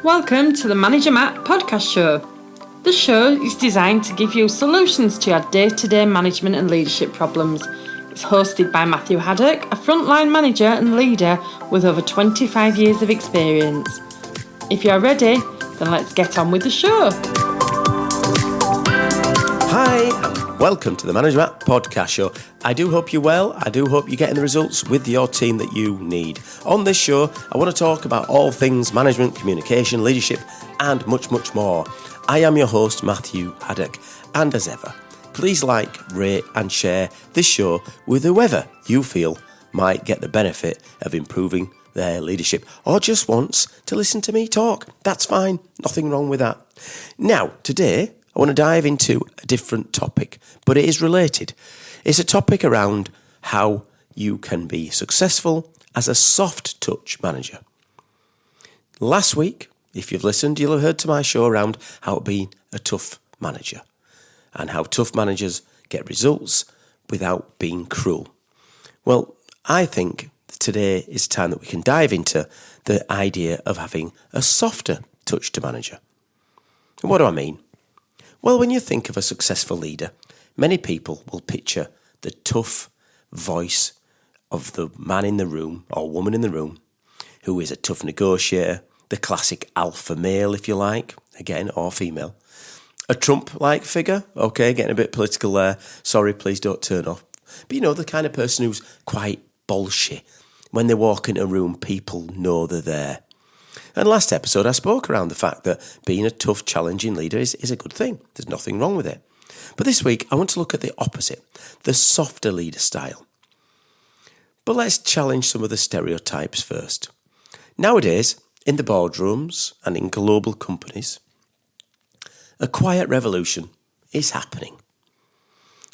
Welcome to the Manager Matt podcast show. The show is designed to give you solutions to your day-to-day management and leadership problems. It's hosted by Matthew Haddock, a frontline manager and leader with over 25 years of experience. If you're ready, then let's get on with the show. Hi, and welcome to the Manager Matt podcast show. I do hope you're well. I do hope you're getting the results with your team that you need. On this show, I want to talk about all things management, communication, leadership, and much, much more. I am your host, Matthew Haddock, and as ever, please like, rate, and share this show with whoever you feel might get the benefit of improving their leadership, or just wants to listen to me talk. That's fine. Nothing wrong with that. Now, today, I want to dive into a different topic, but it is related. It's a topic around how you can be successful as a soft touch manager. Last week, if you've listened, you'll have heard to my show around how being a tough manager and how tough managers get results without being cruel. Well, I think today is time that we can dive into the idea of having a softer touch to manager. And what do I mean? Well, when you think of a successful leader, many people will picture the tough voice of the man in the room or woman in the room who is a tough negotiator, the classic alpha male, if you like, again, or female. A Trump-like figure, okay, getting a bit political there. Sorry, please don't turn off. But you know, the kind of person who's quite bolshy. When they walk into a room, people know they're there. And last episode, I spoke around the fact that being a tough, challenging leader is a good thing. There's nothing wrong with it. But this week, I want to look at the opposite, the softer leader style. But let's challenge some of the stereotypes first. Nowadays, in the boardrooms and in global companies, a quiet revolution is happening.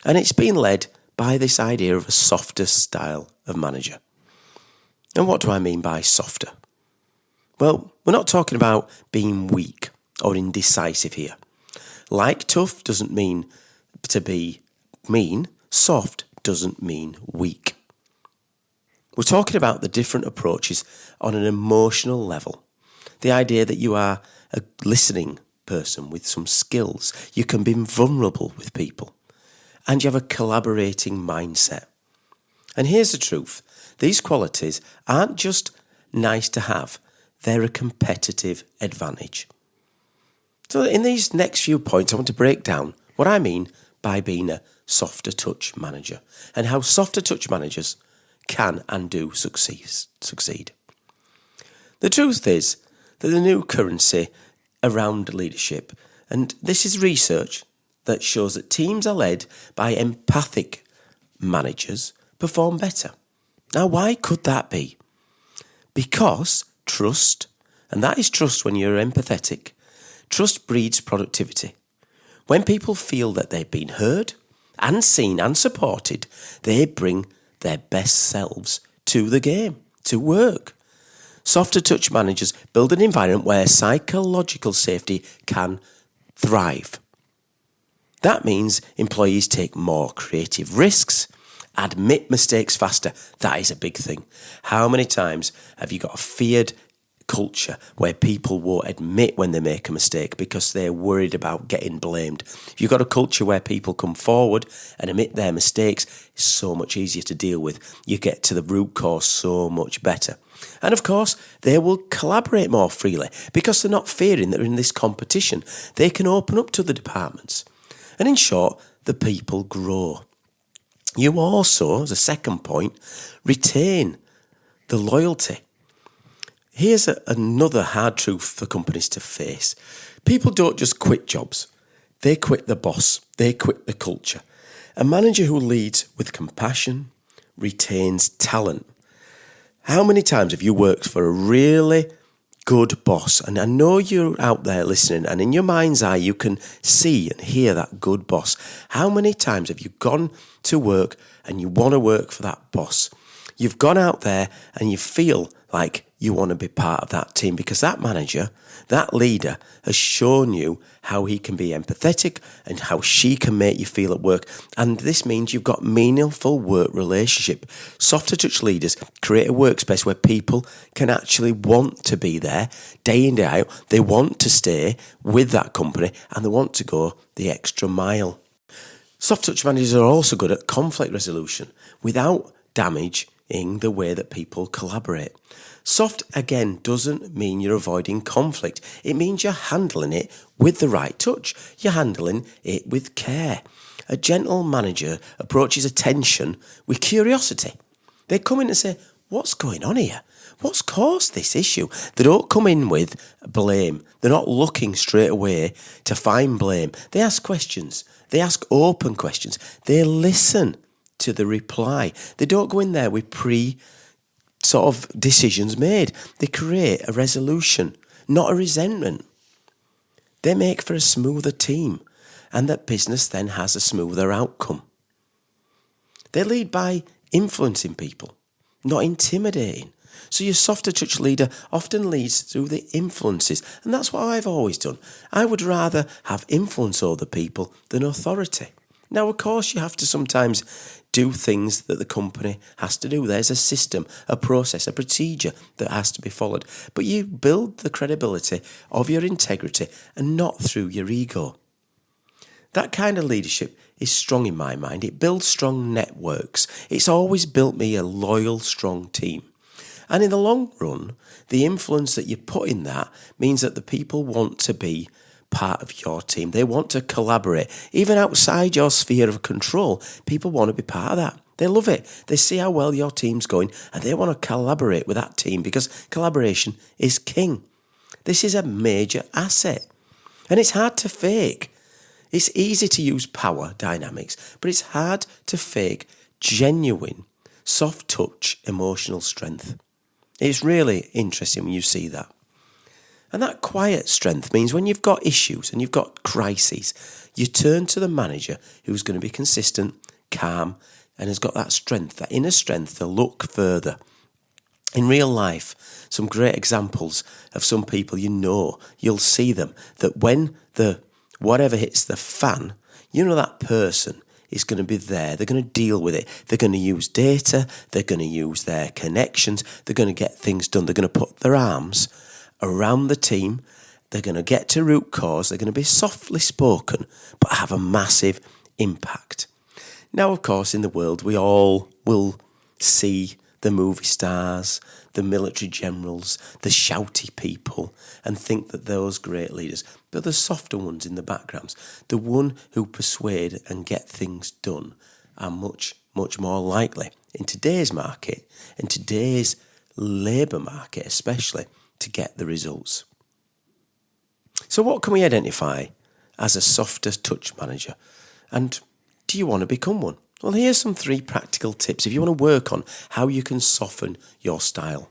And it's being led by this idea of a softer style of manager. And what do I mean by softer? Well, we're not talking about being weak or indecisive here. Like tough doesn't mean to be mean, soft doesn't mean weak. We're talking about the different approaches on an emotional level. The idea that you are a listening person with some skills. You can be vulnerable with people. And you have a collaborating mindset. And here's the truth. These qualities aren't just nice to have. They're a competitive advantage. So in these next few points, I want to break down what I mean by being a softer touch manager and how softer touch managers can and do succeed. The truth is that the new currency around leadership, and this is research that shows that teams are led by empathic managers perform better. Now, why could that be? Because trust, and that is trust when you're empathetic, trust breeds productivity. When people feel that they've been heard and seen and supported, they bring their best selves to the game, to work. Softer touch managers build an environment where psychological safety can thrive. That means employees take more creative risks, admit mistakes faster. That is a big thing. How many times have you got a feared culture where people won't admit when they make a mistake because they're worried about getting blamed? If you've got a culture where people come forward and admit their mistakes, it's so much easier to deal with. You get to the root cause so much better. And of course, they will collaborate more freely because they're not fearing that in this competition, they can open up to the departments. And in short, the people grow. You also, as a second point, retain the loyalty. Here's another hard truth for companies to face. People don't just quit jobs. They quit the boss. They quit the culture. A manager who leads with compassion retains talent. How many times have you worked for a really good boss? And I know you're out there listening, and in your mind's eye, you can see and hear that good boss. How many times have you gone to work and you want to work for that boss? You've gone out there and you feel like you want to be part of that team because that manager, that leader has shown you how he can be empathetic and how she can make you feel at work. And this means you've got meaningful work relationship. Softer touch leaders create a workspace where people can actually want to be there day in, day out. They want to stay with that company and they want to go the extra mile. Soft touch managers are also good at conflict resolution without damaging the way that people collaborate. Soft, again, doesn't mean you're avoiding conflict. It means you're handling it with the right touch. You're handling it with care. A gentle manager approaches a tension with curiosity. They come in and say, what's going on here? What's caused this issue? They don't come in with blame. They're not looking straight away to find blame. They ask questions. They ask open questions. They listen to the reply. They don't go in there with decisions made. They create a resolution, not a resentment. They make for a smoother team, and that business then has a smoother outcome. They lead by influencing people, not intimidating. So your softer touch leader often leads through the influences, and that's what I've always done. I would rather have influence over people than authority. Now, of course, you have to sometimes do things that the company has to do. There's a system, a process, a procedure that has to be followed. But you build the credibility of your integrity and not through your ego. That kind of leadership is strong in my mind. It builds strong networks. It's always built me a loyal, strong team. And in the long run, the influence that you put in that means that the people want to be part of your team. They want to collaborate. Even outside your sphere of control, people want to be part of that. They love it. They see how well your team's going and they want to collaborate with that team because collaboration is king. This is a major asset. And it's hard to fake. It's easy to use power dynamics, but it's hard to fake genuine, soft touch, emotional strength. It's really interesting when you see that. And that quiet strength means when you've got issues and you've got crises, you turn to the manager who's going to be consistent, calm, and has got that strength, that inner strength to look further. In real life, some great examples of some people you'll see them, that when the whatever hits the fan, that person is going to be there. They're going to deal with it. They're going to use data. They're going to use their connections. They're going to get things done. They're going to put their arms around the team. They're going to get to root cause. They're going to be softly spoken, but have a massive impact. Now, of course, in the world, we all will see the movie stars, the military generals, the shouty people, and think that those great leaders, but the softer ones in the backgrounds, the one who persuade and get things done, are much, much more likely in today's market, in today's labour market especially, to get the results. So what can we identify as a softer touch manager? And do you want to become one? Well, here's some 3 practical tips if you want to work on how you can soften your style.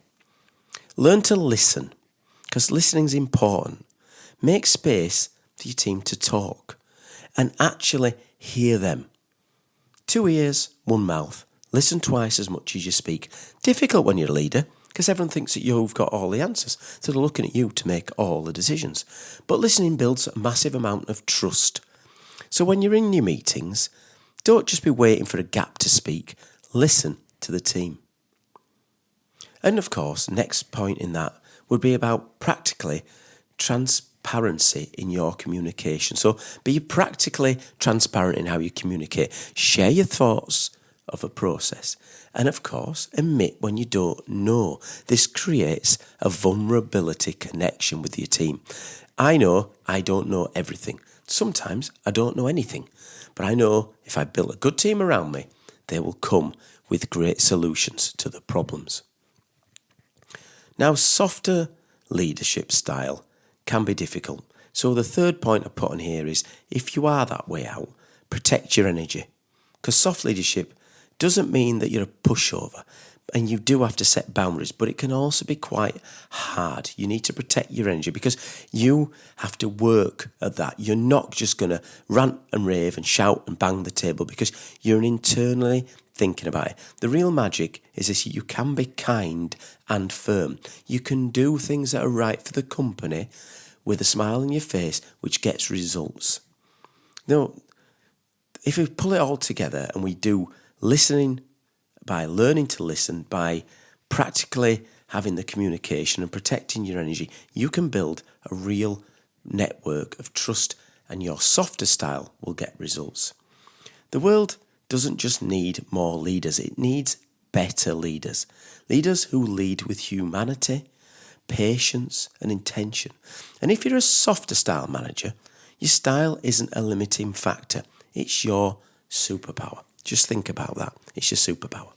Learn to listen, because listening is important. Make space for your team to talk and actually hear them. 2 ears, 1 mouth. Listen twice as much as you speak. Difficult when you're a leader, because everyone thinks that you've got all the answers, so they're looking at you to make all the decisions. But listening builds a massive amount of trust. So when you're in your meetings, don't just be waiting for a gap to speak. Listen to the team. And of course, next point in that would be about practically transparency in your communication. So be practically transparent in how you communicate. Share your thoughts of a process. And of course, admit when you don't know. This creates a vulnerability connection with your team. I know I don't know everything. Sometimes I don't know anything. But I know if I build a good team around me, they will come with great solutions to the problems. Now, softer leadership style can be difficult. So the 3rd point I put on here is, if you are that way out, protect your energy. Because soft leadership doesn't mean that you're a pushover. And you do have to set boundaries, but it can also be quite hard. You need to protect your energy because you have to work at that. You're not just going to rant and rave and shout and bang the table because you're an internally thinking about it. The real magic is this: you can be kind and firm. You can do things that are right for the company with a smile on your face, which gets results. Now, if we pull it all together and we do listening, by learning to listen, by practically having the communication and protecting your energy, you can build a real network of trust, and your softer style will get results. The world doesn't just need more leaders, it needs better leaders. Leaders who lead with humanity, patience and intention. And if you're a softer style manager, your style isn't a limiting factor. It's your superpower. Just think about that. It's your superpower.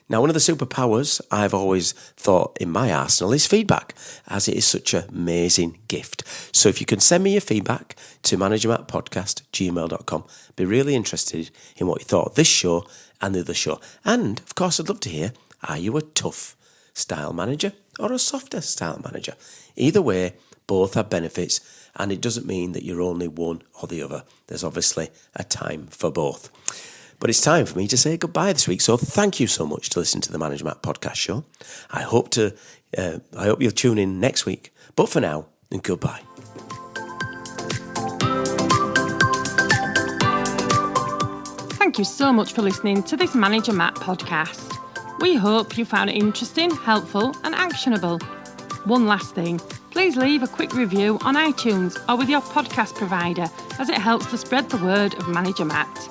Now, one of the superpowers I've always thought in my arsenal is feedback, as it is such an amazing gift. So if you can send me your feedback to managermattpodcast@gmail.com, be really interested in what you thought of this show and the other show. And, of course, I'd love to hear, are you a tough style manager or a softer style manager? Either way, both have benefits, and it doesn't mean that you're only one or the other. There's obviously a time for both. But it's time for me to say goodbye this week. So thank you so much to listen to the Manager Matt podcast show. I hope you'll tune in next week. But for now, goodbye. Thank you so much for listening to this Manager Matt podcast. We hope you found it interesting, helpful and actionable. One last thing, please leave a quick review on iTunes or with your podcast provider, as it helps to spread the word of Manager Matt.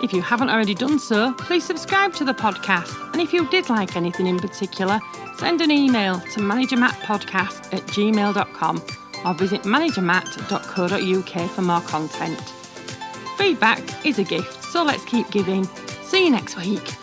If you haven't already done so, please subscribe to the podcast. And if you did like anything in particular, send an email to managermattpodcast@gmail.com or visit managermatt.co.uk for more content. Feedback is a gift, so let's keep giving. See you next week.